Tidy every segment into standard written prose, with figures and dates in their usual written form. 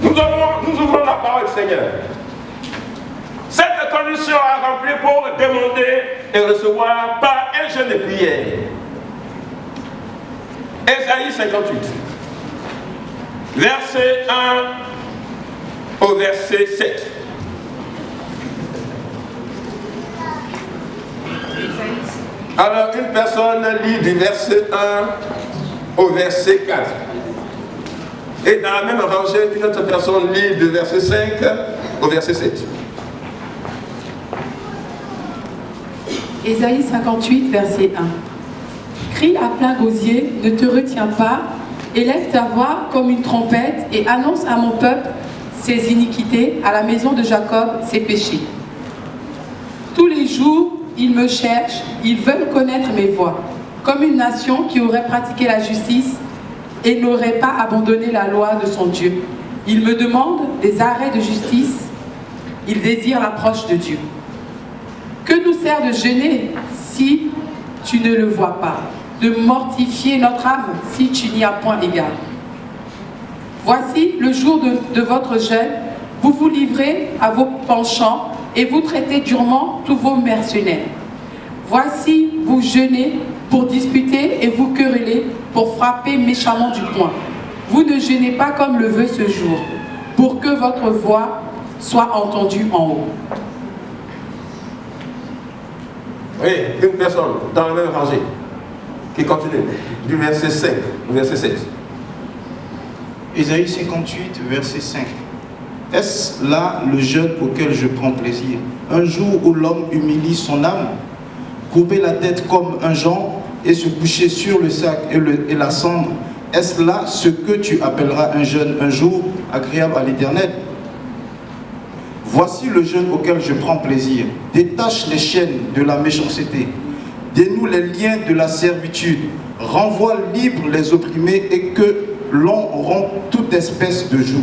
Nous ouvrons la parole, Seigneur. Cette condition à remplir pour demander et recevoir par un jeûne de prière. Ésaïe 58, verset 1 au verset 7. Alors, une personne lit du verset 1 au verset 4. Et dans la même rangée, une autre personne lit du verset 5 au verset 7. Ésaïe 58, verset 1. Crie à plein gosier, ne te retiens pas, élève ta voix comme une trompette et annonce à mon peuple ses iniquités, à la maison de Jacob ses péchés. Tous les jours, ils me cherchent, ils veulent connaître mes voies, comme une nation qui aurait pratiqué la justice et n'aurait pas abandonné la loi de son Dieu. Ils me demandent des arrêts de justice, ils désirent l'approche de Dieu. Que nous sert de jeûner si tu ne le vois pas, de mortifier notre âme si tu n'y as point égard? Voici le jour de votre jeûne, vous vous livrez à vos penchants et vous traitez durement tous vos mercenaires. Voici, vous jeûnez pour disputer et vous querellez pour frapper méchamment du poing. Vous ne jeûnez pas comme le veut ce jour, pour que votre voix soit entendue en haut. Oui, une personne dans la même rangée qui continue du verset 5 au verset 7. Ésaïe 58, verset 5. Est-ce là le jeûne auquel je prends plaisir? Un jour où l'homme humilie son âme, courber la tête comme un jonc et se coucher sur le sac et la cendre, est-ce là ce que tu appelleras un jeûne, un jour agréable à l'Éternel? Voici le jeûne auquel je prends plaisir. Détache les chaînes de la méchanceté, dénoue les liens de la servitude, renvoie libres les opprimés et que l'on rompt toute espèce de joug.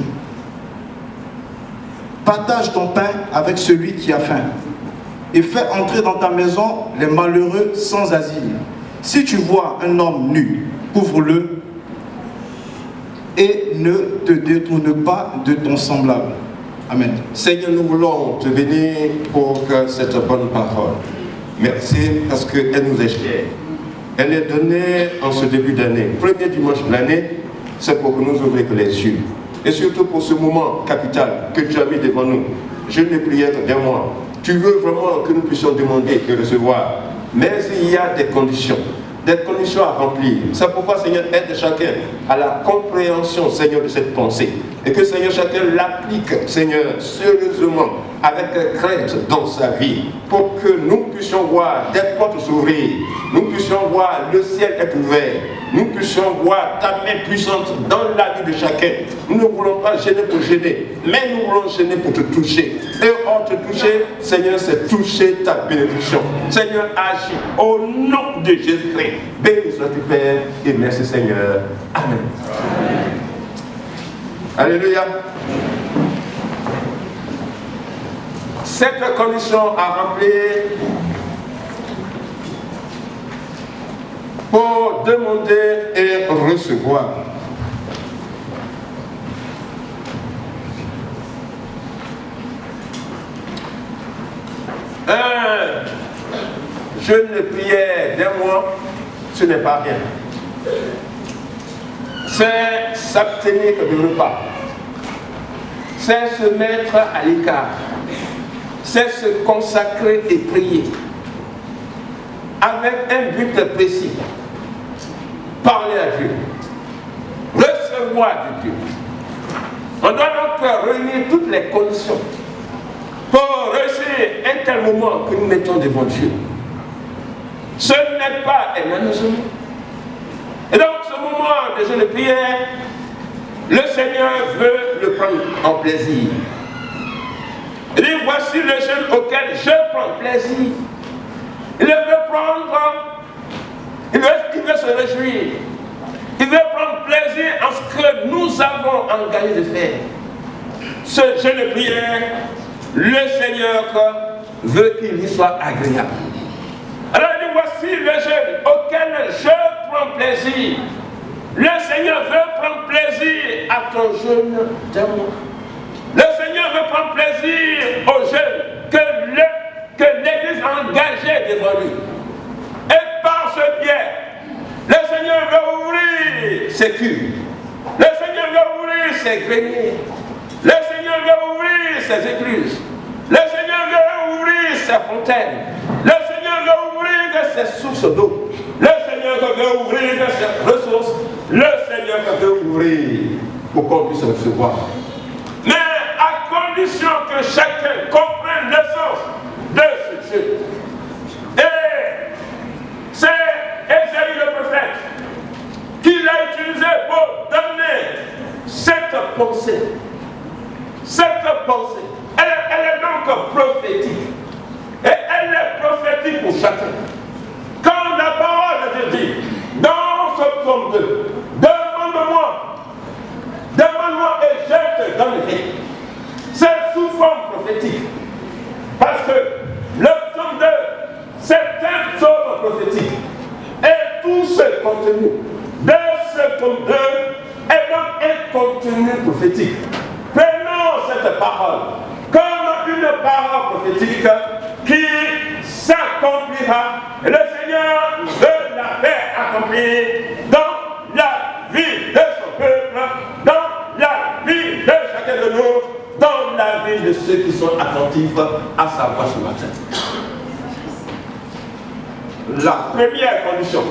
Partage ton pain avec celui qui a faim et fais entrer dans ta maison les malheureux sans asile. Si tu vois un homme nu, couvre-le et ne te détourne pas de ton semblable. Amen. Seigneur, nous voulons te bénir pour cette bonne parole. Merci parce qu'elle nous est chère. Elle est donnée en ce début d'année. Premier dimanche de l'année, c'est pour que nous ouvrions les yeux. Et surtout pour ce moment capital que tu as mis devant nous. Je ne prière d'un mois. Tu veux vraiment que nous puissions demander et recevoir. Mais il y a des conditions à remplir. C'est pourquoi, Seigneur, aide chacun à la compréhension, Seigneur, de cette pensée. Et que, Seigneur, chacun l'applique, Seigneur, sérieusement, avec crainte dans sa vie, pour que nous puissions voir des portes s'ouvrir, nous puissions voir le ciel être ouvert, nous puissions voir ta main puissante dans la vie de chacun. Nous ne voulons pas gêner pour gêner, mais nous voulons gêner pour te toucher. Et en te toucher, Seigneur, c'est toucher ta bénédiction. Seigneur, agis au nom de Jésus-Christ. Béni sois-tu, Père, et merci, Seigneur. Amen. Alléluia. Cette condition à remplir pour demander et recevoir. Un jeûne de prière d'un mois, ce n'est pas rien. C'est s'abstenir de repas. C'est se mettre à l'écart. C'est se consacrer et prier. Avec un but précis. Parler à Dieu. Recevoir de Dieu. On doit donc réunir toutes les conditions pour réussir un tel moment que nous mettons devant Dieu. Ce n'est pas un amusement. Et donc, ce moment de jeûne de prière, le Seigneur veut le prendre en plaisir. Il dit, voici le jeûne auquel je prends plaisir. Il veut prendre, il veut se réjouir. Il veut prendre plaisir en ce que nous avons engagé de faire. Ce jeûne de prière, le Seigneur veut qu'il y soit agréable. Alors il dit, voici le jeûne auquel je prends plaisir. Le Seigneur veut prendre plaisir à ton jeûne d'un mois. Le Seigneur veut prendre plaisir au jeûne que l'Église a engagé devant lui. Et par ce biais, le Seigneur veut ouvrir ses cuves. Le Seigneur veut ouvrir ses greniers. Le Seigneur veut ouvrir ses écluses. Le Seigneur veut ouvrir ses fontaines. Le Seigneur veut ouvrir ses sources d'eau. Le Seigneur veut ouvrir ses ressources. Le Seigneur veut ouvrir pour qu'on puisse recevoir. Mais à condition que chacun comprenne le sens de ce jeu. Et c'est Ésaïe le prophète qui l'a utilisé pour donner cette pensée. Cette pensée, elle est donc prophétique. Et elle est prophétique pour chacun. Quand la parole de Dieu dit, dans ce psaume 2, demande-moi et je te donnerai. C'est sous forme prophétique. Parce que le psaume 2, c'est un psaume prophétique. Et tout ce contenu de ce psaume 2 est donc un contenu prophétique. Prenons cette parole comme une parole prophétique qui s'accomplira. Et le Seigneur veut la faire accomplir dans la vie de son peuple, dans la vie de chacun de nous, dans la vie de ceux qui sont attentifs à sa voix ce matin. La première condition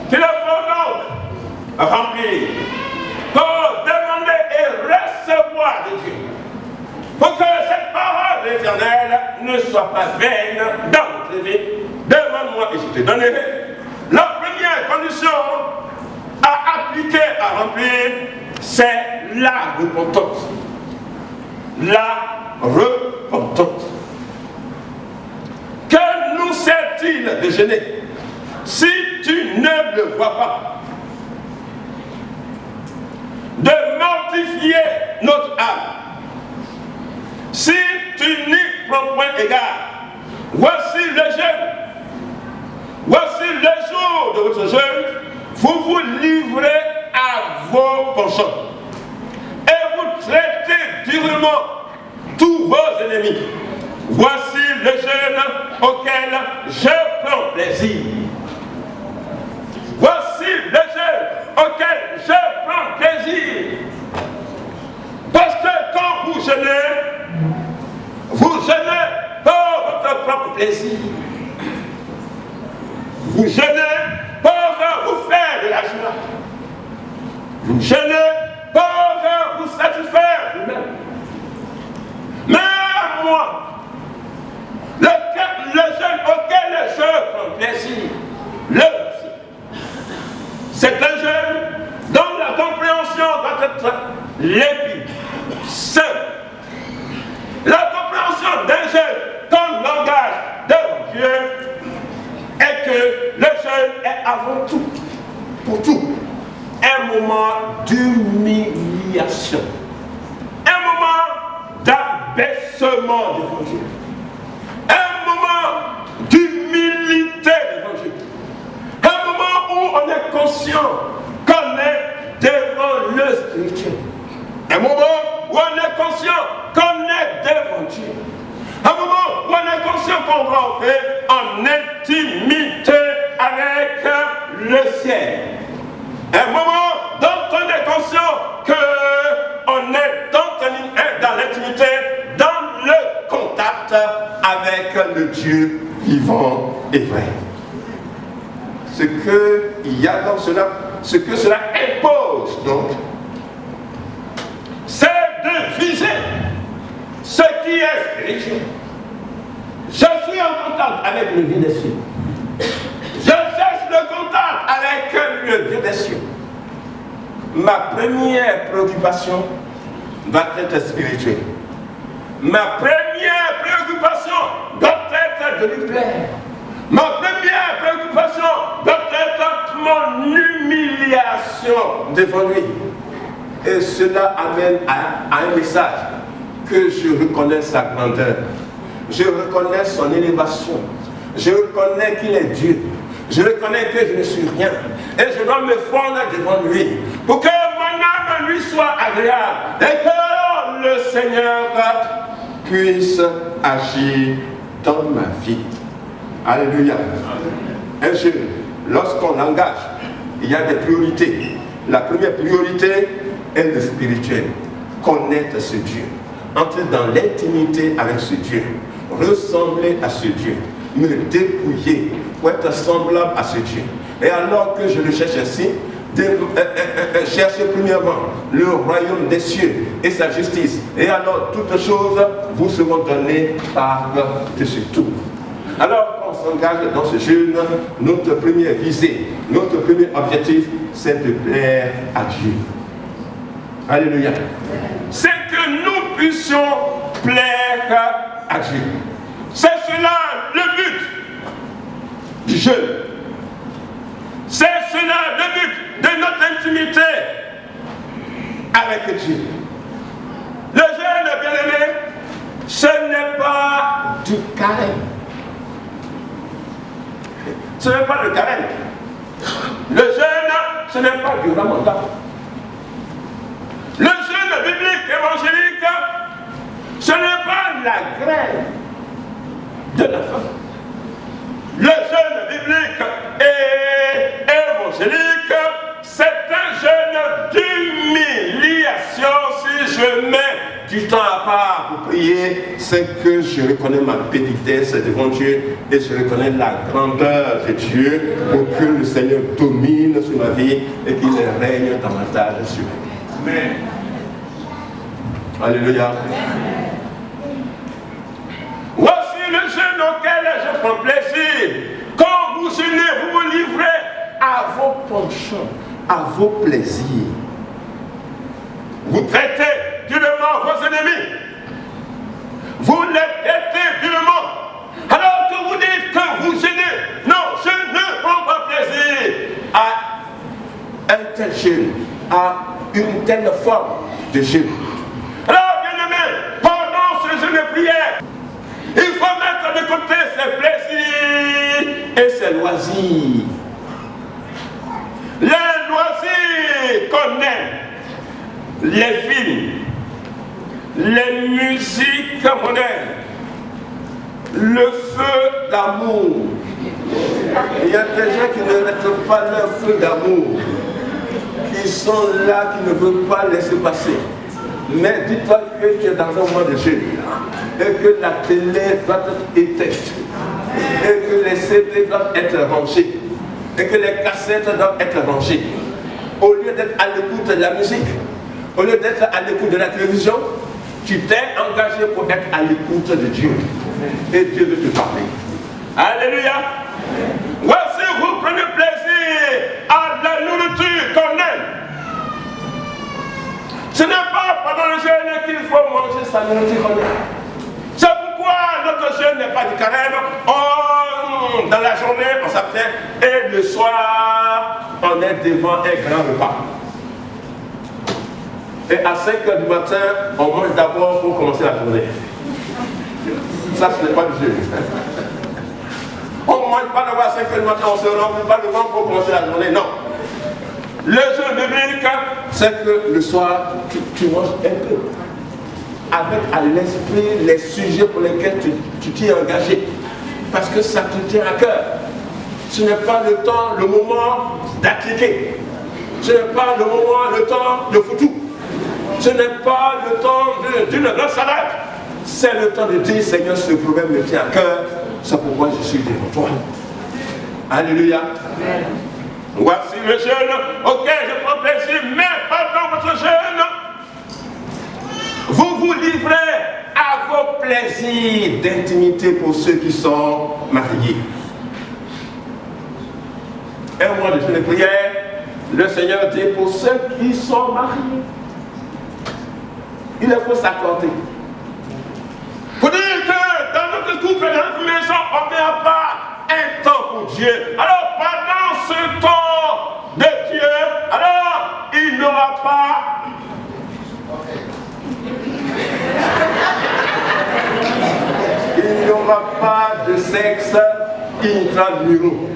qu'il faut donc remplir pour demander et recevoir de Dieu, pour que cette parole éternelle ne soit pas vaine dans notre vie. Demande-moi et je te donnerai. La première condition à appliquer, à remplir, c'est la repentance. La repentance. Que nous sert-il de jeûner si tu ne le vois pas? De mortifier notre âme. Si tu n'y prends point égard, voici le jeûne. Voici le jour de votre jeûne. Vous vous livrez à vos penchants. Et vous traitez durement tous vos ennemis. Voici le jeûne auquel je prends plaisir. Voici le jeûne auquel je prends plaisir. Parce que quand vous jeûnez pour votre propre plaisir. Vous jeûnez pour vous faire de la joie. Vous jeûnez pour vous satisfaire vous-même. Mais moi, le jeûne auquel je prends plaisir, c'est un jeûne dont la compréhension doit être limpide, simple. La compréhension d'un jeûne comme langage de Dieu est que le jeûne est avant tout, pour tout, un moment d'humiliation, un moment d'abaissement devant Dieu, un moment d'humilité devant Dieu, un moment où on est conscient qu'on est devant le spirituel, un moment où on est conscient qu'on est devant Dieu, un moment où on est conscient qu'on va entrer en intimité avec le ciel, un moment dont on est conscient qu'on est dans l'intimité, dans le contact avec le Dieu vivant et vrai. Ce qu'il y a dans cela, ce que cela impose donc, c'est de viser ce qui est spirituel. Je suis en contact avec le Dieu des cieux. Je cherche le contact avec le Dieu des cieux. Ma première préoccupation doit être spirituelle. Ma première préoccupation doit être de lui plaire. Ma première préoccupation doit être mon humiliation devant lui. Et cela amène à un message que je reconnais sa grandeur. Je reconnais son élévation. Je reconnais qu'il est Dieu. Je reconnais que je ne suis rien. Et je dois me fondre devant lui pour que mon âme lui soit agréable et que le Seigneur puisse agir dans ma vie. Alléluia. Un jeune, lorsqu'on l'engage, il y a des priorités. La première priorité est le spirituel. Connaître ce Dieu. Entrer dans l'intimité avec ce Dieu. Ressembler à ce Dieu. Me dépouiller pour être semblable à ce Dieu. Et alors que je le cherche ainsi, cherchez premièrement le royaume des cieux et sa justice. Et alors toutes choses vous seront données par-dessus tout. Alors qu'on s'engage dans ce jeûne, notre première visée, notre premier objectif, c'est de plaire à Dieu. Alléluia. C'est que nous puissions plaire à Dieu. C'est cela le but du jeûne. C'est cela le but de notre intimité avec Dieu. Le jeûne, bien-aimé, ce n'est pas du carême. Ce n'est pas le carême. Le jeûne, ce n'est pas du ramadan. Le jeûne biblique évangélique, ce n'est pas la graine de la faim. Le jeûne biblique et évangélique, c'est un jeûne d'humiliation. Si je mets du temps à part pour prier, c'est que je reconnais ma pénitence devant Dieu et je reconnais la grandeur de Dieu pour que le Seigneur domine sur ma vie et qu'il règne davantage sur ma vie. Amen. Alléluia. Voici le jeûne auquel je prends plaisir. Quand vous jeûnez, vous vous livrez à vos penchants, à vos plaisirs. Vous traitez durement vos ennemis. Vous les traitez durement. Alors que vous dites que vous jeûnez. Non, je ne prends pas plaisir à un tel jeûne, à une telle forme de jeûne. Alors, bien-aimés, pendant ce jeûne de prière, il faut mettre de côté ses plaisirs et ses loisirs. Les loisirs qu'on aime, les films, les musiques modernes, le feu d'amour. Il y a des gens qui ne mettent pas leur feu d'amour, qui sont là, qui ne veulent pas laisser passer. Mais dis-toi que tu es dans un mois de jeûne et que la télé doit être éteinte et que les CD doivent être rangés et que les cassettes doivent être rangées. Au lieu d'être à l'écoute de la musique, au lieu d'être à l'écoute de la télévision, tu t'es engagé pour être à l'écoute de Dieu. Et Dieu veut te parler. Alléluia. Voici, vous prenez plaisir à la nourriture qu'on aime. Ce n'est pas pendant le jeûne qu'il faut manger sa nourriture qu'on aime. C'est pourquoi notre jeûne n'est pas du carême. Dans la journée, on s'abstient et le soir, on est devant un grand repas. Et à 5 h du matin, on mange d'abord pour commencer la journée. Ça, ce n'est pas du jeûne. On ne mange pas d'abord à 5 h du matin, on se remplit pas le ventre pour commencer la journée. Non. Le jeûne biblique, c'est que le soir, tu manges un peu. Avec à l'esprit les sujets pour lesquels tu t'es engagé. Parce que ça te tient à cœur. Ce n'est pas le temps, le moment d'appliquer. Ce n'est pas le moment, le temps de foutu. Ce n'est pas le temps d'une grande salade. C'est le temps de dire, Seigneur, ce problème me tient à cœur. C'est pourquoi je suis devant toi. Alléluia. Amen. Voici le jeûne auquel je prends plaisir, mais pendant votre jeûne, vous vous livrez à vos plaisirs d'intimité pour ceux qui sont mariés. Un mois de jeûne de prière, le Seigneur dit pour ceux qui sont mariés, il faut s'accorder. Pour dire que dans notre couple, dans notre maison, on ne met pas un temps pour Dieu. Alors pendant ce temps de Dieu, alors il n'aura pas il n'y aura pas de sexe intramuros.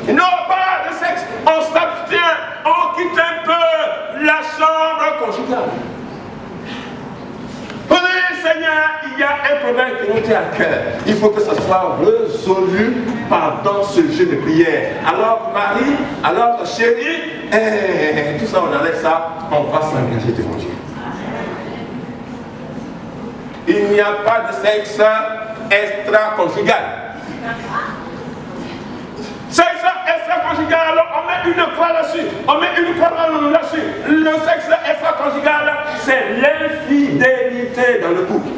Il n'y aura pas de sexe. On s'abstient, on quitte un peu la chambre conjugale. Oui, Seigneur, il y a un problème qui nous tient à cœur. Il faut que ça soit résolu pendant ce jeu de prière. Alors, Marie, alors, chérie, tout ça, on enlève ça, on va s'engager devant Dieu. Il n'y a pas de sexe extra-conjugal. Sexe extra-conjugal, on met une croix là-dessus. On met une croix là-dessus. Le sexe extra-conjugal, c'est l'infidélité dans le couple.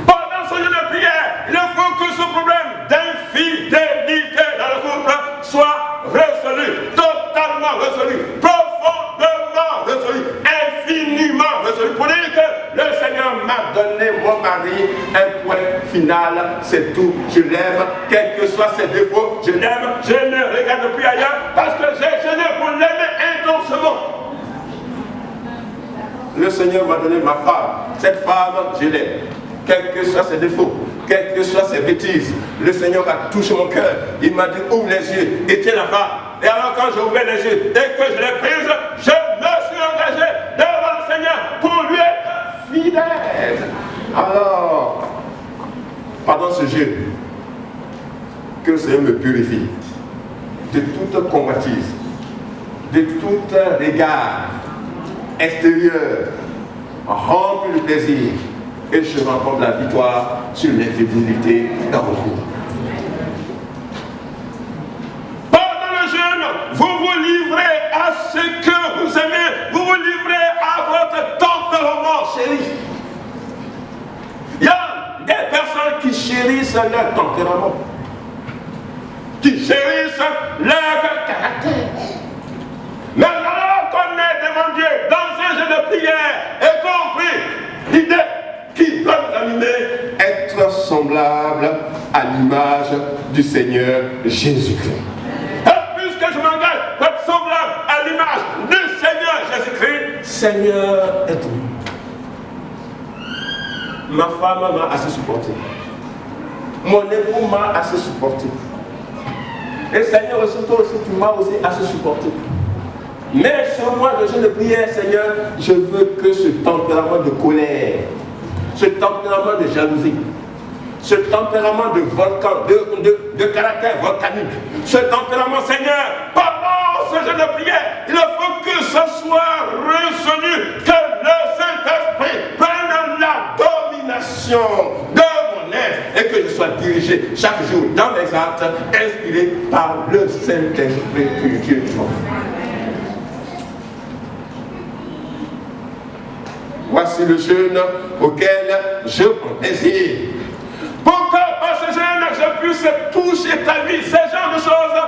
Pendant ce jeu de prière, il faut que ce problème d'infidélité dans le couple soit résolu, totalement résolu, profondément résolu, infiniment résolu. Pour dire que le Seigneur m'a donné mon mari, un point final, c'est tout. Je l'aime, quels que soient ses défauts, je l'aime, je ne regarde plus ailleurs parce que j'ai jeûné pour l'aimer intensément. Le Seigneur m'a donné ma femme, cette femme, je l'aime, quels que soient ses défauts, quelles que soient ses bêtises. Le Seigneur a touché mon cœur, il m'a dit ouvre les yeux et tiens la femme. Et alors quand j'ai ouvert les yeux, dès que je l'ai prise, je me suis engagé devant le Seigneur pour lui être fidèle. Alors, pendant ce jeûne, que le Seigneur me purifie de toute convoitise, de tout regard extérieur, rempli de plaisir, et je rencontre la victoire sur l'infidélité dans mon couple. Pendant le jeûne, vous vous livrez à ce que vous aimez, vous vous livrez à votre tempérament chéri. Il y a des personnes qui chérissent leur tempérament, qui chérissent leur caractère. Mais alors qu'on est devant Dieu, dans un jeu de prière, et compris l'idée qui doit nous animer, être semblable à l'image du Seigneur Jésus-Christ. Et puisque je m'engage pour être semblable à l'image du Seigneur Jésus-Christ, Seigneur, aide-moi. Ma femme m'a assez supporté. Mon époux m'a assez supporté. Et Seigneur, surtout aussi, tu m'as aussi assez supporté. Mais sur moi, le jeu de prière, Seigneur, je veux que ce tempérament de colère, ce tempérament de jalousie, ce tempérament de volcan, de caractère volcanique, ce tempérament, Seigneur, pendant ce jeu de prière, il faut que ce soit résolu, que le Saint-Esprit prenne la domination de mon être et que je sois dirigé chaque jour dans mes actes, inspiré par le Saint-Esprit que Dieu m'offre. Voici le jeûne auquel je prends plaisir. Pour que par ce jeûne, je puisse toucher ta vie. Ces genres de choses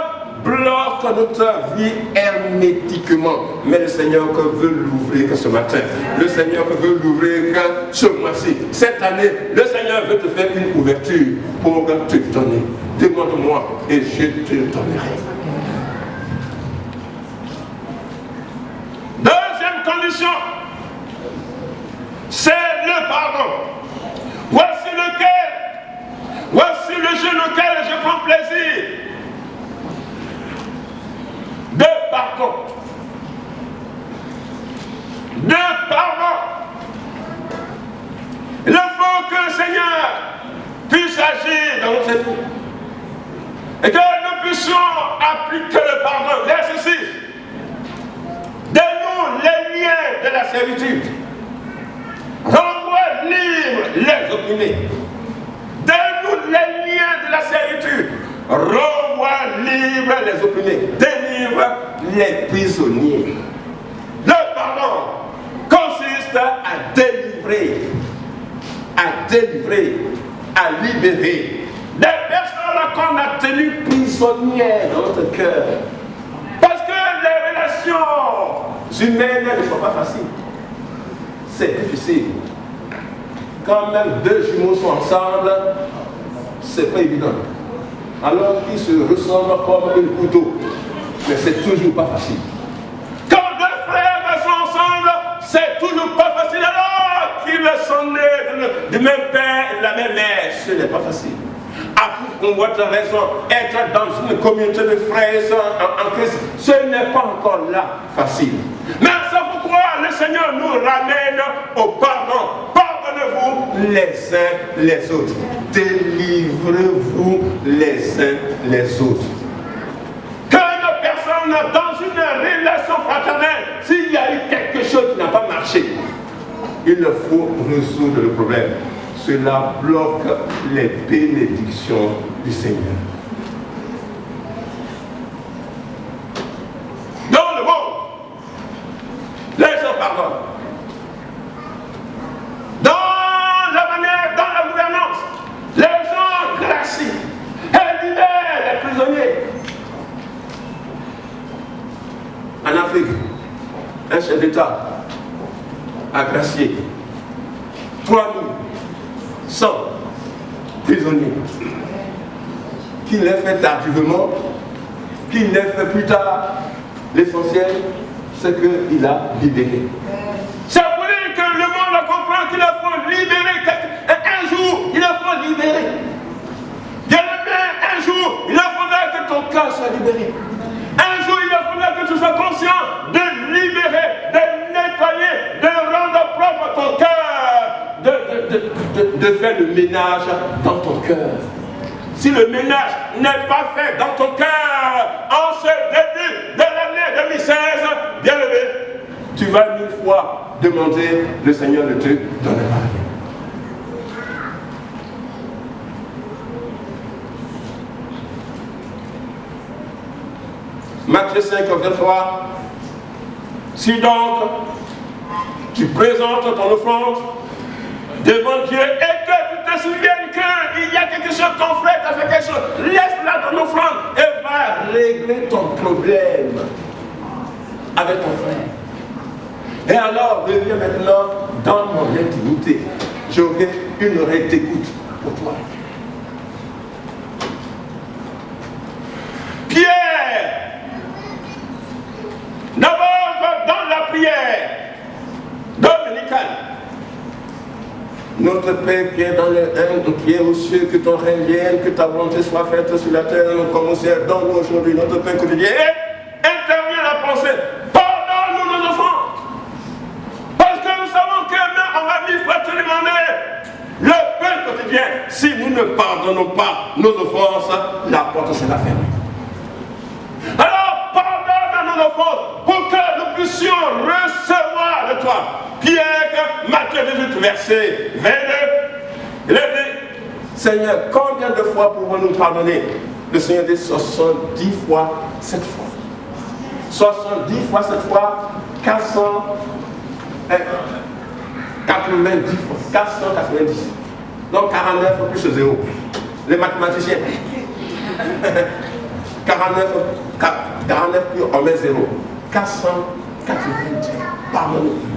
bloquent notre vie hermétiquement. Mais le Seigneur veut l'ouvrir que ce matin. Le Seigneur veut l'ouvrir que ce mois-ci. Cette année, le Seigneur veut te faire une ouverture pour te donner. Demande-moi et je te donnerai. Deuxième condition, c'est le pardon. Voici le jeûne auquel je prends plaisir. De pardon. De pardon. Il faut que le Seigneur puisse agir dans notre vie. Et que nous puissions appliquer le pardon. Verset 6. Donne-nous les liens de la servitude. Renvoie libre les opprimés. Donne-nous les liens de la servitude. Renvoie libre les opprimés. Délivre les prisonniers. Le pardon consiste à délivrer, à libérer des personnes qu'on a tenues prisonnières dans notre cœur. Parce que les relations humaines ne sont pas faciles. C'est difficile. Quand même deux jumeaux sont ensemble, c'est pas évident. Alors qu'ils se ressemblent comme un couteau. Mais c'est toujours pas facile. Quand deux frères sont ensemble, c'est toujours pas facile. Alors qu'ils sont nés du même père et de la même mère, ce n'est pas facile. pour votre raison, être dans une communauté de frères en Christ, ce n'est pas encore là facile. Mais c'est pourquoi le Seigneur nous ramène au pardon. Pardonnez-vous les uns les autres. Délivrez-vous les uns les autres. Que une personne dans une relation fraternelle, s'il y a eu quelque chose qui n'a pas marché, il faut résoudre le problème. Cela bloque les bénédictions du Seigneur. Dans le monde, les gens pardonnent. Dans la manière, dans la gouvernance, les gens gracient et libèrent les prisonniers. En Afrique, un chef d'État a gracié 3100 prisonniers. Qu'il l'ait fait tardivement, qu'il l'ait fait plus tard, l'essentiel, c'est qu'il a libéré. Ça veut dire que le monde comprend qu'il faut libérer quelqu'un. Un jour, il faut libérer. Un jour, il faudra que ton cœur soit libéré. Un jour, il faudra que tu sois conscient de libérer, de nettoyer, de rendre propre ton cœur, de faire le ménage dans ton cœur. Si le ménage n'est pas fait dans ton cœur en ce début de l'année 2016, bien levé, tu vas 1000 fois demander le Seigneur de te donner la vie. Matthieu 5, 23. Si donc tu présentes ton offrande devant Dieu et que tu te souviennes qu'il y a quelque chose, ton frère t'a fait quelque chose, laisse-la ton offrande et va régler ton problème avec ton frère. Et alors, reviens maintenant dans mon intimité. J'aurai une oreille d'écoute pour toi. Pierre, d'abord dans la prière dominicale. Notre Père qui est dans les qui est aux cieux, que ton règne vienne, que ta volonté soit faite sur la terre comme au ciel. Donne-nous aujourd'hui notre pain quotidien. Et intervient la pensée. Pardonne-nous nos offenses. Parce que nous savons que même on va vivre pour te demander le pain quotidien. Si nous ne pardonnons pas nos offenses, la porte sera fermée. Alors, pardonne nos offenses pour que nous puissions recevoir de toi. Pierre, Matthieu 18, verset 22. Il a dit, Seigneur, combien de fois pouvons-nous pardonner? Le Seigneur dit 70 fois 7 fois. 70 fois 7 fois, 490 fois. 490. Donc 49 plus 0. Les mathématiciens. 49 plus on met 0. 490.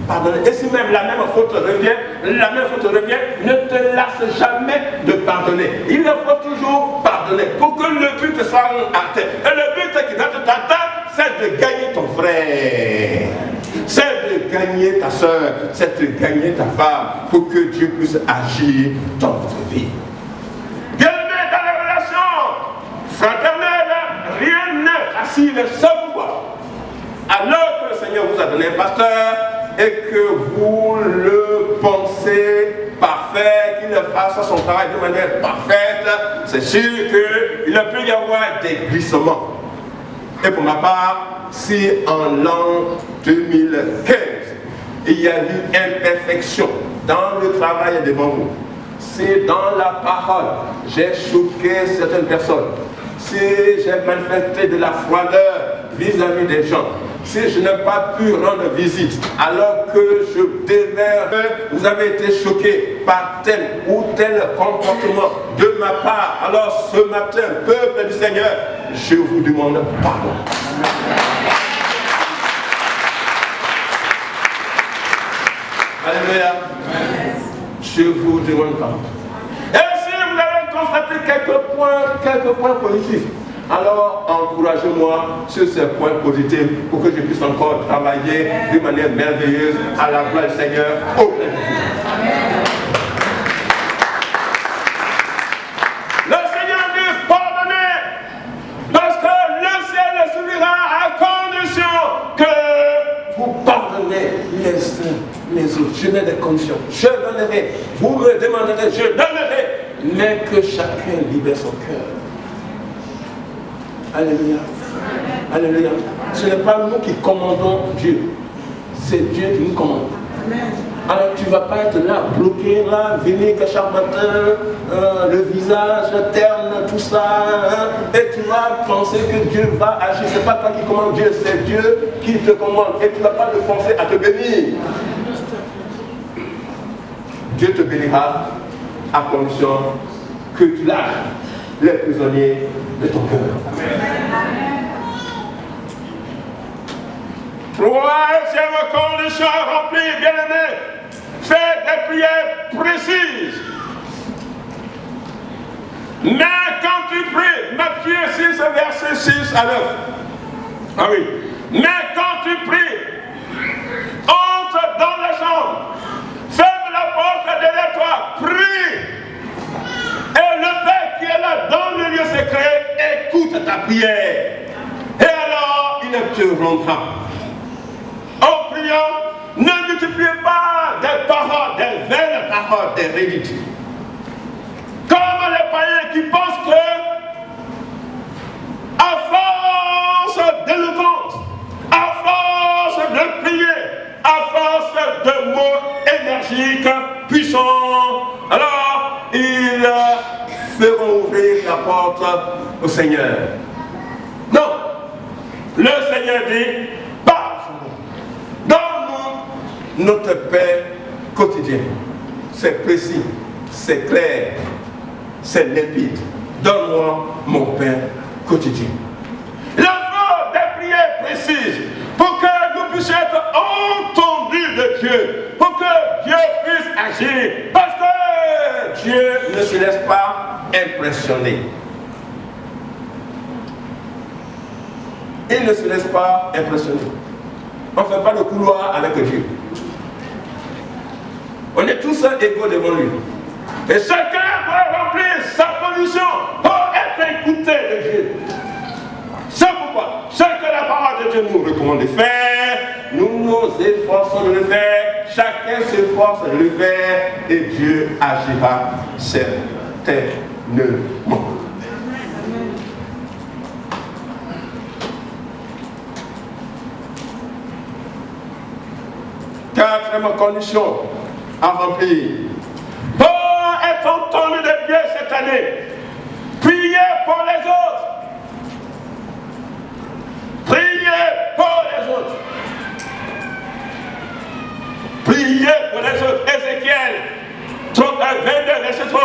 Pardonnez. Et si même la même faute revient, ne te lasse jamais de pardonner. Il faut toujours pardonner pour que le but soit atteint. Et le but qui doit t'atteindre, c'est de gagner ton frère. C'est de gagner ta soeur, c'est de gagner ta femme, pour que Dieu puisse agir dans votre vie. Bien-aimés, dans les relations fraternelles, rien n'est facile, c'est pourquoi. Alors que le Seigneur vous a donné un pasteur et que vous le pensez parfait, qu'il fasse son travail de manière parfaite, c'est sûr qu'il peut y avoir des glissements. Et pour ma part, si en l'an 2015, il y a eu imperfection dans le travail devant vous, si dans la parole, j'ai choqué certaines personnes, si j'ai manifesté de la froideur vis-à-vis des gens, si je n'ai pas pu rendre visite alors que je devais, vous avez été choqué par tel ou tel comportement de ma part, alors ce matin, peuple du Seigneur, je vous demande pardon. Alléluia. Je vous demande pardon. Et si vous avez constaté quelques points positifs, alors encouragez-moi sur ces points positifs pour que je puisse encore travailler de manière merveilleuse à la gloire du Seigneur auprès de vous. Le Seigneur pardonnez les autres. Je mets des conditions. Je donnerai. Vous me demanderez, je donnerai. Mais que chacun libère son cœur. Alléluia. Alléluia. Ce n'est pas nous qui commandons Dieu. C'est Dieu qui nous commande. Alors tu ne vas pas être là, bloqué là, venir que chaque matin, le visage terne, tout ça, et tu vas penser que Dieu va agir. Ce n'est pas toi qui commande Dieu, c'est Dieu qui te commande. Et tu ne vas pas le forcer à te bénir. Dieu te bénira à condition que tu lâches les prisonniers de ton cœur. Troisième condition à remplir, bien-aimé, fais des prières précises. Mais quand tu pries, Matthieu 6, verset 6 à 9. Ah oui. Mais quand tu pries, entre dans la chambre, ferme la porte derrière toi, prie. Et le Père qui est là dans le lieu secret, écoute ta prière. Et alors, il te rendra. En priant, ne multipliez pas des paroles, des vaines paroles, des ridicules. Comme les païens qui pensent que, à force d'éloquence, à force de prier, à force de mots énergiques, puissants, alors ils feront ouvrir la porte au Seigneur. Non, le Seigneur dit, donne-nous notre paix quotidienne. C'est précis, c'est clair, c'est limpide. Donne-moi mon pain quotidien. Il faut des prières précises pour que nous puissions être entendus de Dieu, pour que Dieu puisse agir. Parce que Dieu ne se laisse pas impressionner. Il ne se laisse pas impressionner. On ne fait pas le couloir avec Dieu. On est tous égaux devant lui. Et chacun doit remplir sa position pour être écouté de Dieu. C'est pourquoi, ce que la parole de Dieu nous recommande de faire, nous nous efforçons de le faire. Chacun s'efforce de le faire et Dieu agira certainement. Quatrième condition à remplir. Pour être entendu de Dieu cette année, priez pour les autres. Priez pour les autres. Priez pour les autres. Ézéchiel 22, verset 30.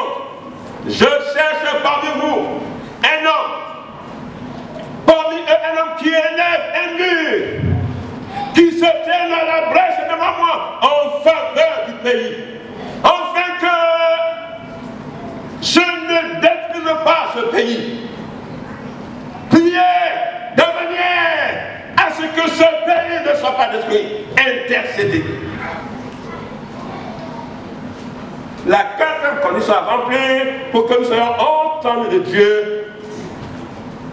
Je cherche parmi vous un homme, parmi eux un homme qui élève un mur, qui se tienne à la brèche devant moi en faveur du pays, afin que je ne détruise pas ce pays. Priez de manière à ce que ce pays ne soit pas détruit. Intercédez. La quatrième condition à remplir pour que nous soyons entendus de Dieu,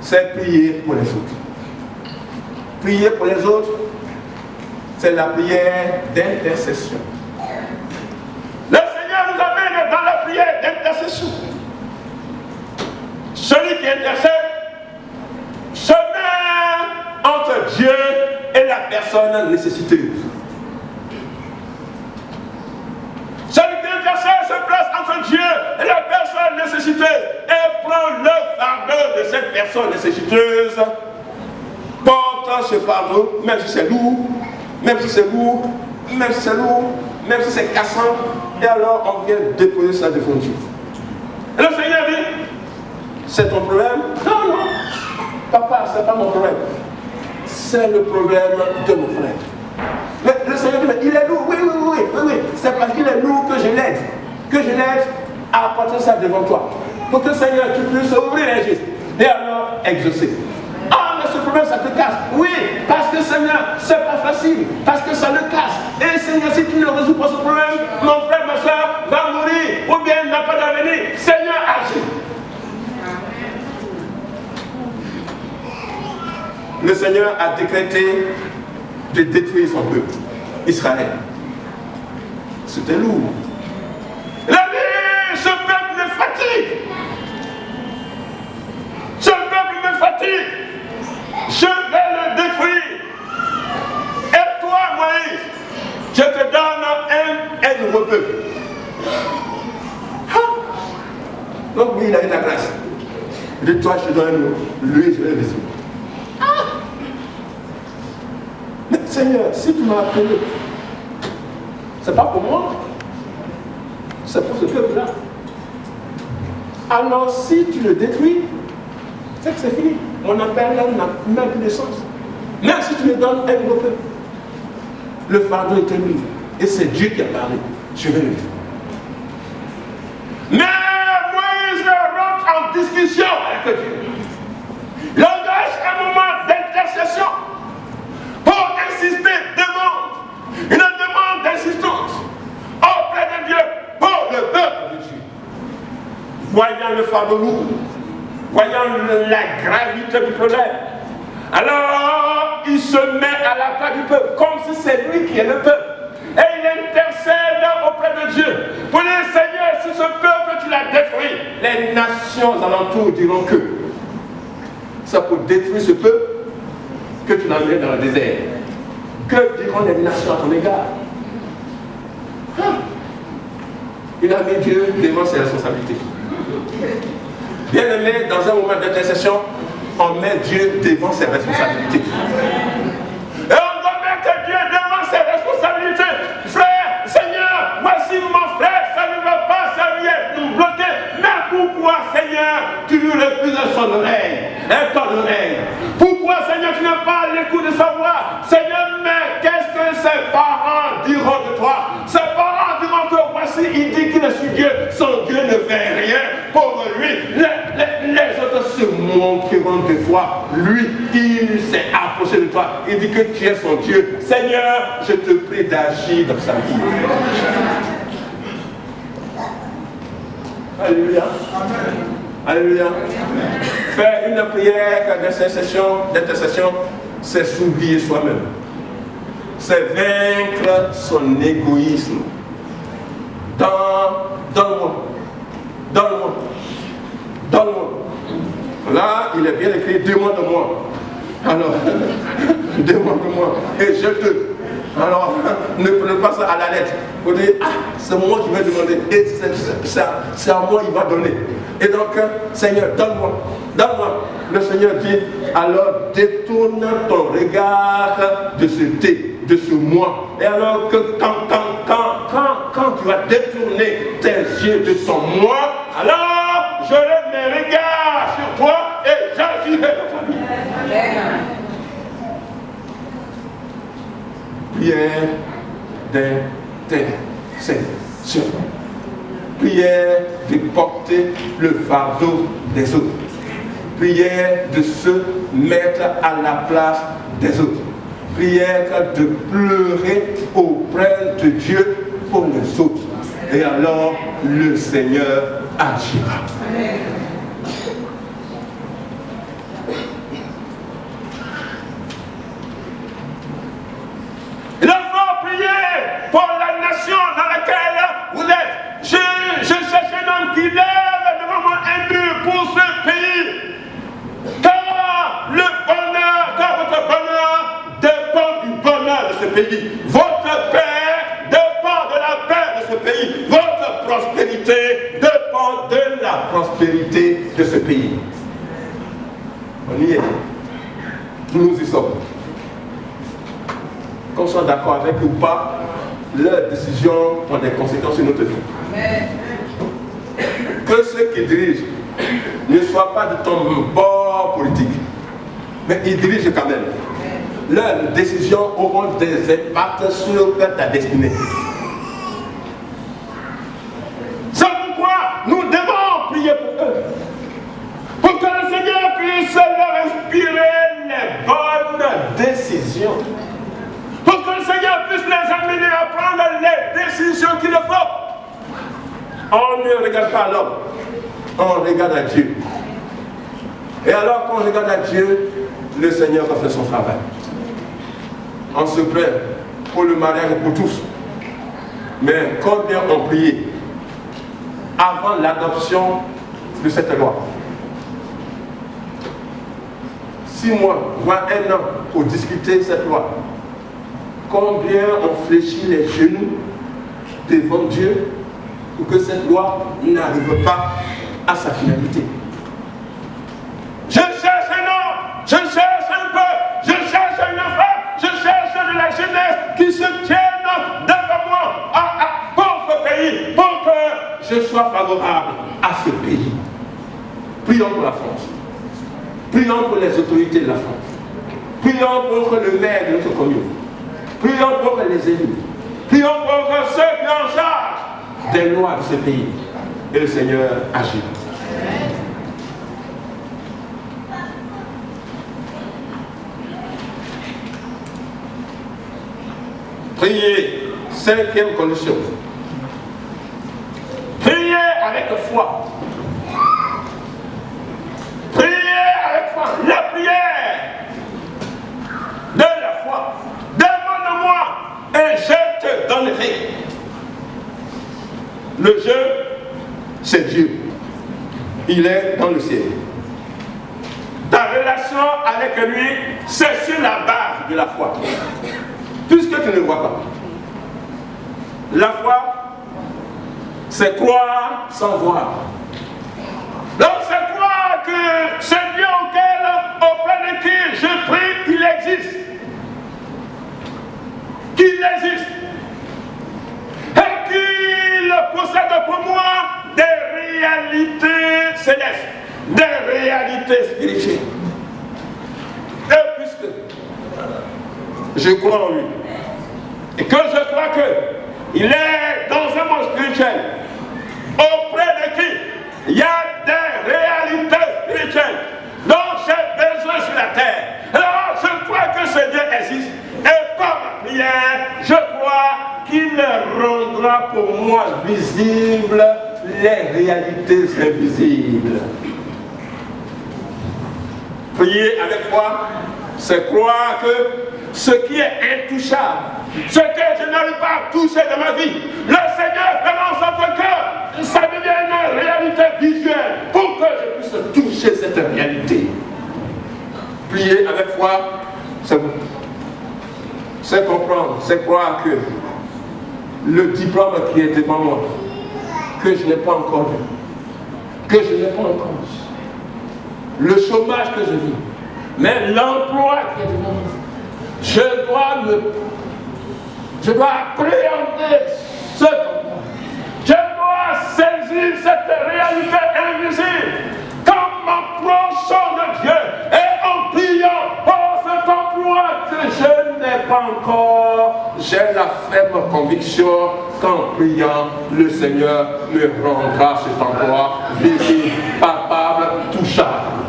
c'est prier pour les autres. Prier pour les autres, c'est la prière d'intercession. Le Seigneur nous amène dans la prière d'intercession. Celui qui intercède se met entre Dieu et la personne nécessiteuse. Celui qui intercède se place entre Dieu et la personne nécessiteuse et prend le fardeau de cette personne nécessiteuse. Porte ce fardeau, même si c'est lourd, même si c'est lourd, même si c'est lourd, même si c'est cassant, et alors on vient déposer ça devant Dieu. Et le Seigneur dit, c'est ton problème? Non, non, papa, c'est pas mon problème. C'est le problème de mon frère. Mais le Seigneur dit, mais il est lourd, oui, c'est parce qu'il est lourd que je l'aide à apporter ça devant toi. Pour que Seigneur, tu puisses ouvrir les yeux et alors exaucer. Ah, mais ce problème, ça te casse. Oui, parce que Seigneur, c'est pas facile. Parce que ça le casse. Et Seigneur, si tu ne résous pas ce problème, mon frère, ma soeur va mourir. Ou bien il n'a pas d'avenir. Seigneur, agis. Le Seigneur a décrété de détruire son peuple. Israël. C'était lourd. Il a dit, ce peuple me fatigue. Ce peuple me fatigue. Je vais le détruire. Et toi, Moïse, je te donne un nouveau peuple. Donc oui, il a eu la grâce. Il dit, toi, je te donne un nouveau. Lui, je vais le détruire. Mais Seigneur, si tu m'as appelé, c'est pas pour moi. C'est pour ce peuple-là. Alors si tu le détruis, c'est que c'est fini. Mon appel là n'a même plus de sens. Même si tu me donnes un nouveau peuple, le fardeau est terminé. Et c'est Dieu qui a parlé. Je vais le détruire. Mais Moïse rentre en discussion avec Dieu. Il engage un moment d'intercession pour insister, demande. Une demande d'insistance auprès de Dieu pour le peuple de Dieu. Voyant le fardeau lourd, voyant la gravité du problème, alors il se met à la place du peuple, comme si c'est lui qui est le peuple. Et il intercède auprès de Dieu pour dire, Seigneur, si ce peuple tu l'as détruit, Les nations alentours diront que c'est pour détruire ce peuple que tu l'as mis dans le désert. Que diront les nations à ton égard? Il a mis Dieu devant ses responsabilités. Bien aimé, dans un moment d'intercession, on met Dieu devant ses responsabilités. et on doit mettre Dieu devant ses responsabilités. Frère, Seigneur, voici mon frère, ça ne va pas, ça vient nous bloquer. Mais pourquoi, Seigneur, tu lui refuses son oreille et ton oreille? Pourquoi, Seigneur, tu n'as pas l'écoute de sa voix? Seigneur, mais qu'est-ce que ses parents diront de toi? Ses parents diront que voici, il dit qu'il est sur Dieu. Son Dieu ne fait rien pour lui. Les autres se moqueront de toi. Lui, il s'est approché de toi. Il dit que tu es son Dieu. Seigneur, Je te prie d'agir dans sa vie. Alléluia. Alléluia. Faire une prière d'intercession, c'est s'oublier soi-même. C'est vaincre son égoïsme. Donne-moi. Donne-moi. Donne-moi. Là, il est bien écrit, demande-moi. Alors, demande-moi. Et je te. Alors, ne prenez pas ça à la lettre. Vous dites, ah, c'est moi qui vais demander. Et c'est à moi qu'il va donner. Et donc, Seigneur, donne-moi. Donne-moi. Le Seigneur dit, alors détourne ton regard de ce thé, de ce moi. Et alors que quand tu vas détourner tes yeux de ton moi, alors j'aurai mes regards sur toi et j'agirai dans ta vie. Prière d'intercession. Prière de porter le fardeau des autres. Prière de se mettre à la place des autres. Prière de pleurer auprès de Dieu pour les autres. Et alors le Seigneur agira. Il faut prier pour la nation dans laquelle vous êtes. Je cherche un homme qui lève devant moi un mur pour ce pays. Car votre bonheur dépend du bonheur de ce pays. Votre paix dépend de la paix de ce pays. Votre prospérité dépend de la Prospérité de ce pays. On y est. Nous y sommes. Qu'on soit d'accord avec ou pas, leurs décisions ont des conséquences sur notre vie. Que ceux qui dirigent ne soient pas de ton bord politique, mais ils dirigent quand même. Leurs décisions auront des impacts sur ta destinée. C'est pourquoi nous devons prier pour eux. Pour que le Seigneur puisse leur inspirer les bonnes décisions. Pour que le Seigneur puisse les amener à prendre les décisions qu'il faut. On ne regarde pas à l'homme, on regarde à Dieu. Et alors qu'on regarde à Dieu, le Seigneur va faire son travail. On se plaint pour le mariage pour tous. Mais combien ont prié avant l'adoption de cette loi? 6 mois, voire 1 an pour discuter cette loi. Combien ont fléchi les genoux devant Dieu pour que cette loi n'arrive pas à sa finalité? Je cherche un homme, je cherche un peuple, je cherche une femme, je cherche de la jeunesse qui se tienne devant moi pour ce pays, pour que je sois favorable à ce pays. Prions pour la France. Prions pour les autorités de la France. Prions pour le maire de notre commune. Prions pour les élus. Prions pour ceux qui sont en charge des lois de ce pays. Et le Seigneur agit. Priez, 5e condition. Priez avec foi. Priez avec foi. La prière de la foi. Demande-moi et je te donnerai. Le je, c'est Dieu. Il est dans le ciel. Ta relation avec lui, c'est sur la base de la foi. Puisque tu ne vois pas. La foi, c'est croire sans voir. Donc c'est croire que ce Dieu auprès de qui je prie, il existe. Qu'il existe. Et qu'il possède pour moi des réalités célestes, des réalités spirituelles. Et puisque je crois en lui, et que je crois qu'il est dans un monde spirituel, auprès de qui il y a des réalités spirituelles dont j'ai besoin sur la terre. Alors je crois que ce Dieu existe, et par ma prière, je crois qu'il rendra pour moi visibles les réalités invisibles. prier avec foi, c'est croire que ce qui est intouchable, ce que je n'arrive pas à toucher dans ma vie, le Seigneur fait en sorte que ça devienne une réalité visuelle pour que je puisse toucher cette réalité. prier avec foi, c'est comprendre, c'est croire que le diplôme qui est devant moi, que je n'ai pas encore vu, que je n'ai pas encore vu, le chômage que je vis, mais l'emploi qui est devant moi, je dois appréhender ce combat. Je dois saisir cette réalité invisible comme m'approchant de Dieu et en priant pour cet emploi que je n'ai pas encore. j'ai la ferme conviction qu'en priant, le Seigneur me rendra cet emploi visible, palpable, touchable.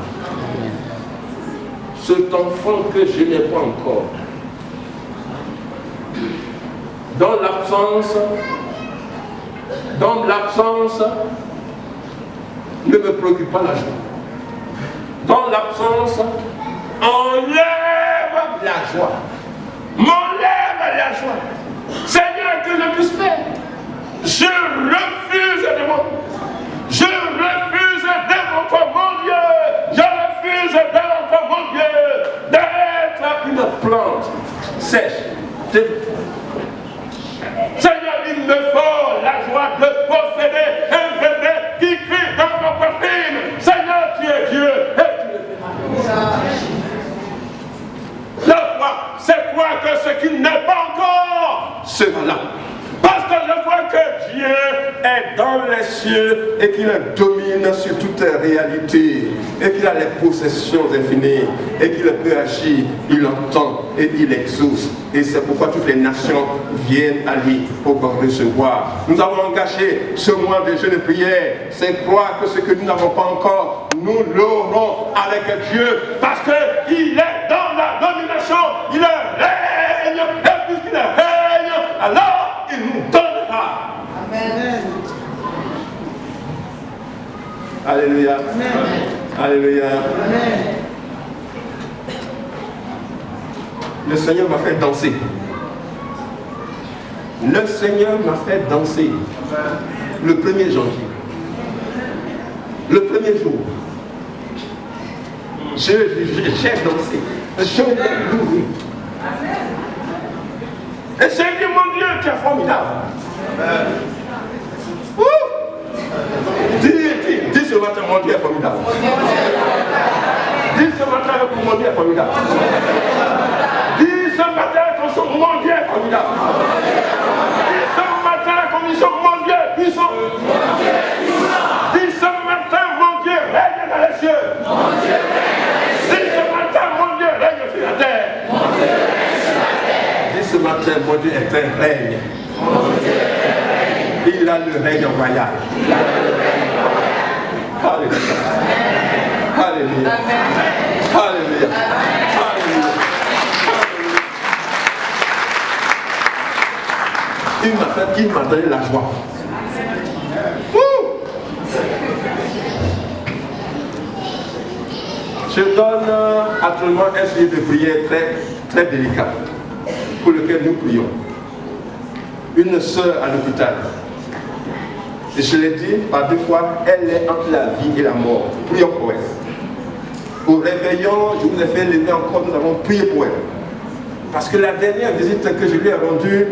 Cet enfant que je n'ai pas encore, dans l'absence, ne me préoccupe pas la joie. Dans l'absence, Enlève la joie. m'enlève la joie. Seigneur, que je puisse faire. Je refuse de moi. Je refuse devant toi, mon Dieu. Je refuse devant toi, mon Dieu, d'être Une plante sèche. Seigneur, il me faut la joie de posséder un bébé qui crie dans ma poitrine. Seigneur, tu es Dieu et tu le feras. La foi, c'est quoi que ce qui n'est pas encore sera là. Parce que je vois que Dieu Est dans les cieux et qu'il domine sur toute réalité et qu'il a les possessions infinies et qu'il peut agir, il entend et il exauce. Et c'est pourquoi toutes les nations viennent à lui pour recevoir. Nous avons engagé ce mois de jeûne et prière, c'est croire que ce que nous n'avons pas encore, nous l'aurons avec Dieu parce qu'il est dans la domination, il règne, et puisqu'il règne, alors il nous donnera. Amen. Alléluia. Amen. Alléluia. Amen. Le Seigneur m'a fait danser. Le Seigneur m'a fait danser le 1er janvier. Le premier jour. J'ai dansé. Je l'ai loué. Et j'ai dit, mon Dieu, tu es formidable. Dis ce matin, mon Dieu est formidable. Dis ce matin, mon Dieu est formidable. Dis ce matin, attention, mon Dieu est formidable. Dis ce matin, la commission, mon Dieu est puissant. Dis ce matin, mon Dieu règne dans les cieux. Dis ce matin, mon Dieu règne sur la terre. Dis ce matin, mon Dieu est un règne. Il a le règne royal. Alléluia. Alléluia. Alléluia. Alléluia. Il m'a donné la joie. Je donne actuellement un sujet de prière très délicat pour lequel nous prions. Une sœur à l'hôpital. Et je l'ai dit par 2 fois, elle est entre la vie et la mort. Prions pour elle. Au réveillon, je vous ai fait lever encore, nous avons prié pour elle. Parce que la dernière visite que je lui ai rendue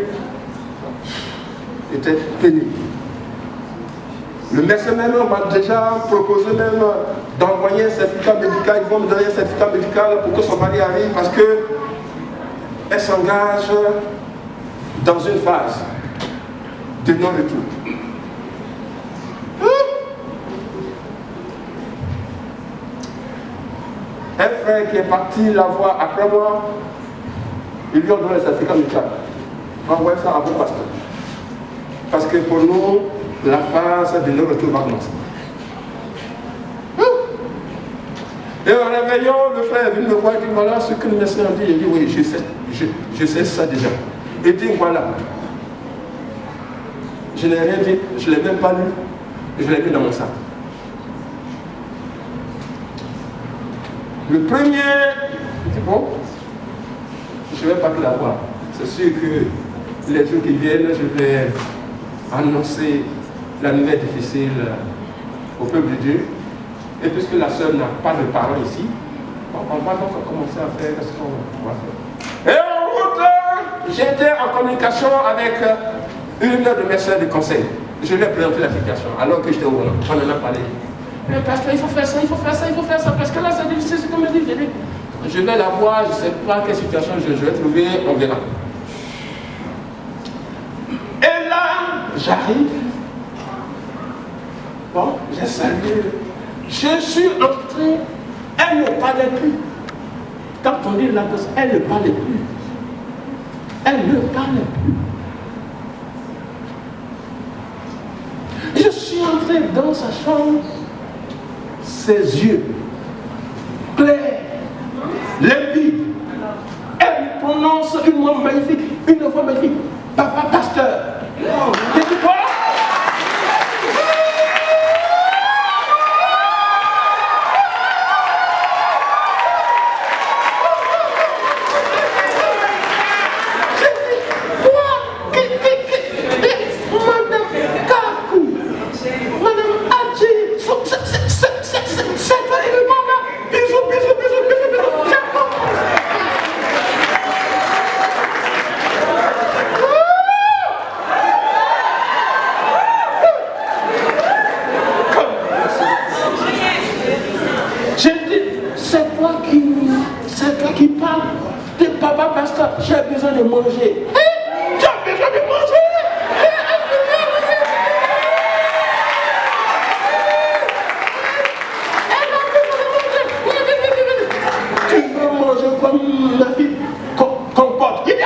était pénible. Le médecin même m'a déjà proposé même d'envoyer un certificat médical. Ils vont me donner un certificat médical pour que son mari arrive parce qu'elle s'engage dans une phase de non-retour. Un frère qui est parti la voir après moi, ils lui ont donné le certificat médical. Envoyez ça à vos pasteurs. Parce que pour nous, la phase de non-retour va commencer. Et en réveillant, le frère est venu me voir et dit voilà ce que le médecin a dit. Il dit oui, je sais ça déjà. Il dit voilà. Je n'ai rien dit, je ne l'ai même pas lu, je l'ai mis dans mon sac. Le premier, il dit bon, je ne vais pas te la voir. C'est sûr que les jours qui viennent, je vais annoncer la nouvelle difficile au peuple de Dieu. Et puisque la sœur n'a pas de parents ici, on va donc commencer à faire ce qu'on va faire. Et en route, j'étais en communication avec une de mes sœurs du conseil. Je lui ai présenté la situation, alors que j'étais au volant. On en a parlé. Mais pasteur, il faut faire ça, il faut faire ça, il faut faire ça, parce que là, c'est difficile, c'est comme je dis. Je vais la voir, je ne sais pas quelle situation je vais trouver, on verra. Et là, j'arrive. Bon, j'ai salué. Je suis entré, elle ne parlait plus. Quand on dit la personne, elle ne parlait plus. Elle ne parlait plus. Je suis entré dans sa chambre, ses yeux clairs, limpides. Elle prononce une voix magnifique, Papa pasteur. J'ai dit quoi? J'ai besoin de manger. J'ai besoin de manger. Tu veux manger comme ma fille comporte. Il y a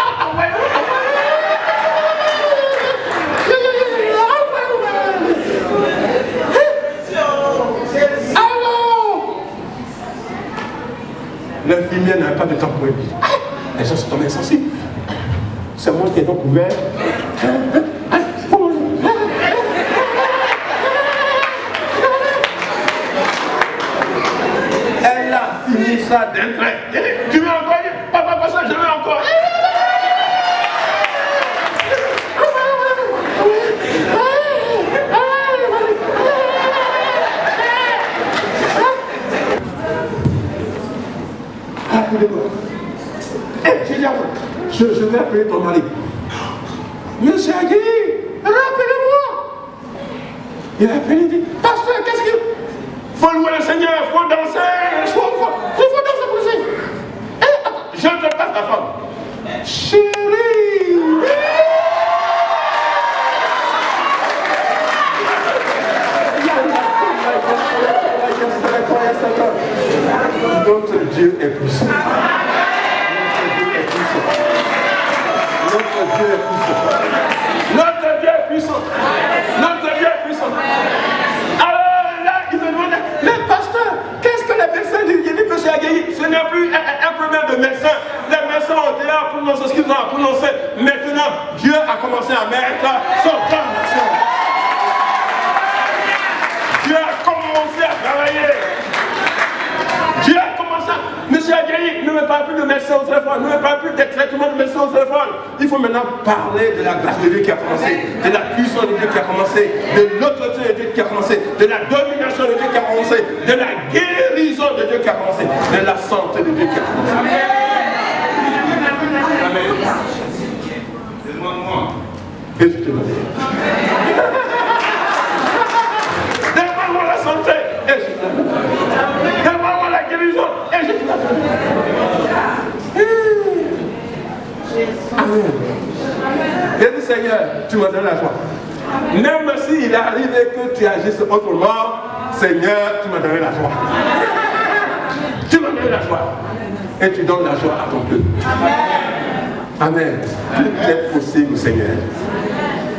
l'infirmière n'a pas de temps pour elle. Les gens sont tombés insensibles. C'est moi qui ai donc ouvert. Elle a fini ça d'un trait. Tu veux encore? Papa, ça, je veux encore. appeler ton mari. Monsieur Agui, rappelez-moi. Il a appelé, il dit, pasteur, qu'est-ce qu'il faut louer le Seigneur, il faut danser, il faut danser pour lui. Je te passe ta femme. Chérie. Notre Dieu est puissant. Notre Dieu est puissant. Notre Dieu est puissant. Notre Dieu est puissant. Alors là, il me demande, mais pasteur, qu'est-ce que les médecins disent? Il dit, monsieur Agueyi, ce n'est plus un problème de médecins. Les médecins ont été là pour prononcer ce qu'ils ont à prononcer. Maintenant, Dieu a commencé à mettre son plan d'action. Dieu a commencé à travailler. Dieu a commencé à... Monsieur Agueyi, ne me parle plus de médecin au téléphone, ne me parle plus des traitements de médecin au téléphone. Il faut maintenant parler de la grâce de Dieu qui a commencé, de la puissance de Dieu qui a commencé, de l'autorité de Dieu qui a commencé, de la domination de Dieu qui a commencé, de la guérison de Dieu qui a commencé, de la santé de Dieu qui a commencé. Amen. Demande-moi. Et je te le dis. Demande-moi la santé. Et je te le dis. Demande-moi la guérison. Et je te le dis. Amen. Et dis, Seigneur, tu m'as donné la joie. Même s'il est arrivé que tu agisses autrement, Seigneur, tu m'as donné la joie. Tu m'as donné la joie. Et tu donnes la joie à ton peuple. Amen. Tout est possible, Seigneur.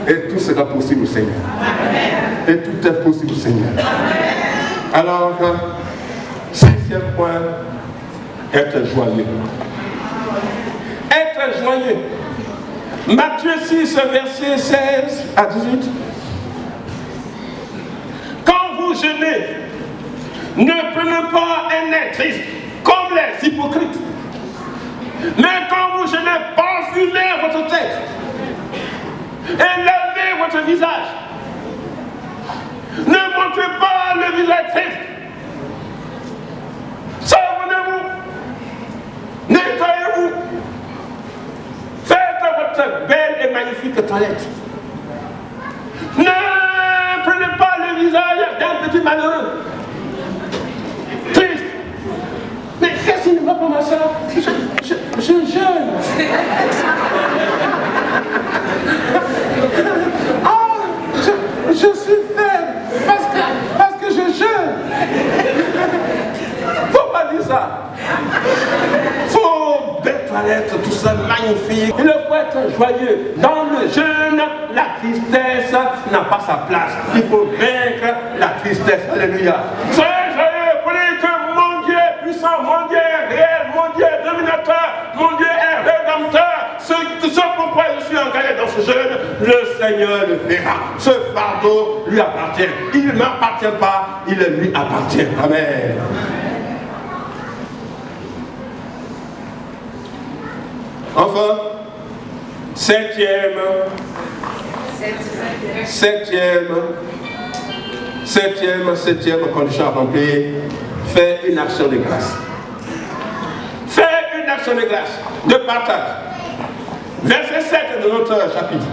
Et tout sera possible, Seigneur. Et tout est possible, Seigneur. Alors, 5e point, être joyeux. Être joyeux. Matthieu 6, verset 16 à 18. Quand vous jeûnez, ne prenez pas un air triste, comme les hypocrites. Mais quand vous jeûnez, parfumez votre tête et lavez votre visage. Ne montrez pas le visage triste. Savonnez-vous. Nettoyez-vous. Faites votre belle et magnifique toilette. Ne prenez pas le visage d'un petit malheureux. Triste. Mais qu'est-ce qui ne va pas, ma soeur? Je jeûne. Je suis faible parce que je jeûne. Faut pas dire ça. Faut belle toilette, tout ça magnifique. Il faut être joyeux. Dans le jeûne, la tristesse n'a pas sa place. Il faut vaincre la tristesse. Alléluia. Soyez joyeux, prenez que mon Dieu est puissant, mon Dieu est réel, mon Dieu est dominateur, mon Dieu est rédempteur. Ce pourquoi je suis engagé dans ce jeûne, le Seigneur le verra. Ce fardeau lui appartient. Il ne m'appartient pas, il lui appartient. Amen. Enfin, septième condition à remplir, faire une action de grâce. Faire une action de grâce, de partage. Verset 7 de notre chapitre.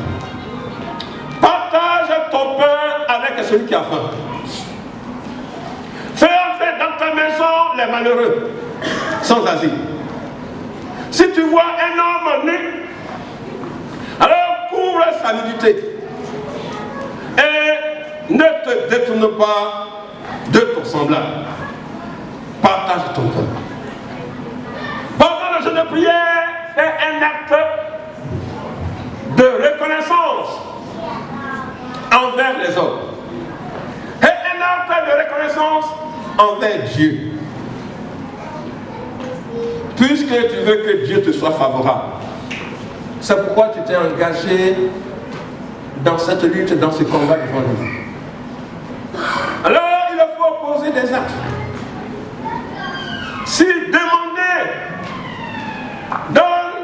Partage ton pain avec celui qui a faim. Fais entrer dans ta maison les malheureux, sans asile. Si tu vois un homme nu, alors couvre sa nudité. Et ne te détourne pas de ton semblable. Partage ton pain. Pendant le jeûne de prière, fais un acte de reconnaissance envers les hommes. Et un acte de reconnaissance envers Dieu. Puisque tu veux que Dieu te soit favorable. C'est pourquoi tu t'es engagé dans cette lutte, dans ce combat devant lui. Alors, il faut poser des actes. Si demander, donne.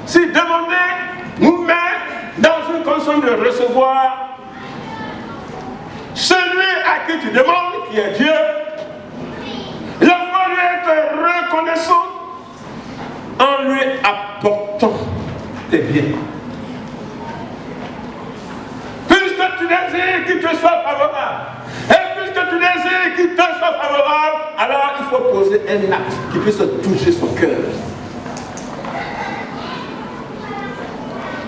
Si demander, nous met dans une condition de recevoir celui à qui tu demandes, qui est Dieu. Il faut lui être reconnaissant en lui apportant tes biens. Puisque tu désires qu'il te soit favorable, et puisque tu désires qu'il te soit favorable, alors il faut poser un acte qui puisse toucher son cœur.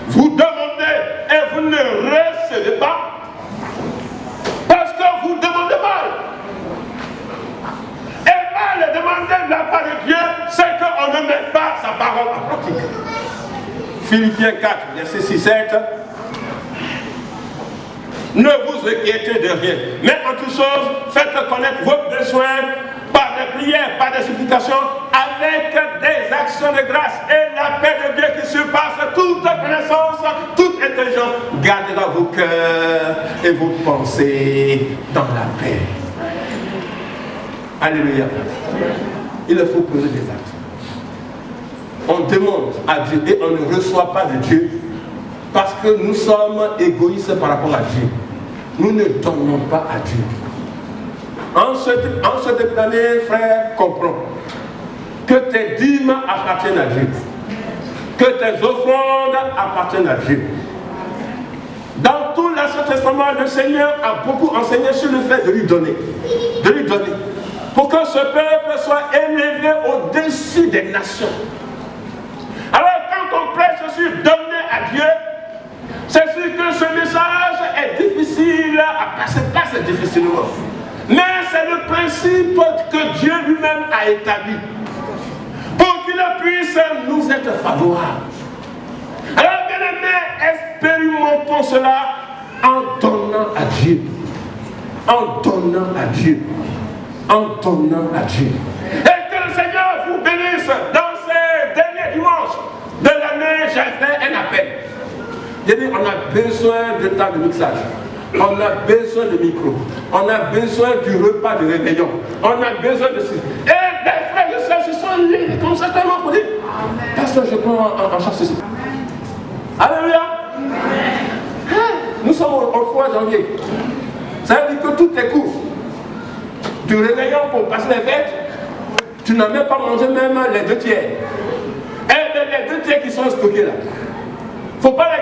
Vous demandez et vous ne recevez pas parce que vous demandez mal. Et mal demander de la part de Dieu, c'est qu'on ne met pas sa parole en pratique. Philippiens 4, verset 6-7. Ne vous inquiétez de rien, mais en toute chose, faites connaître vos besoins par des prières, par des supplications, avec des actions de grâce. Et la paix de Dieu qui surpasse toute connaissance, toute intelligence, gardera vos cœurs et vos pensées dans la paix. Alléluia. Il faut poser des actes. On demande à Dieu et on ne reçoit pas de Dieu parce que nous sommes égoïstes par rapport à Dieu. Nous ne donnons pas à Dieu. En ce début d'année, frère, comprends que tes dîmes appartiennent à Dieu, que tes offrandes appartiennent à Dieu. Dans tout l'Ancien Testament, le Seigneur a beaucoup enseigné sur le fait de lui donner, pour que ce peuple soit élevé au-dessus des nations. Alors quand on prêche sur donner à Dieu, c'est sûr que ce message est difficile à passer, passe difficilement. Mais c'est le principe que Dieu lui-même a établi pour qu'il puisse nous être favorable. Alors bien-aimés, expérimentons cela en donnant à Dieu. En donnant à Dieu. En donnant à Dieu. Et que le Seigneur vous bénisse dans ces derniers dimanches de l'année. J'ai fait un appel. J'ai dit, on a besoin de temps de mixage. On a besoin de micro. On a besoin du repas de réveillon. On a besoin de... Et les frères et sœurs se sont liés comme ça tellement pour dire, parce que je prends en charge ceci. Alléluia. Nous sommes au 3 janvier. Ça veut dire que toutes les courses du réveillon pour passer les fêtes, tu n'as même pas mangé même les 2 tiers. Et les 2 tiers qui sont stockés là. Faut pas les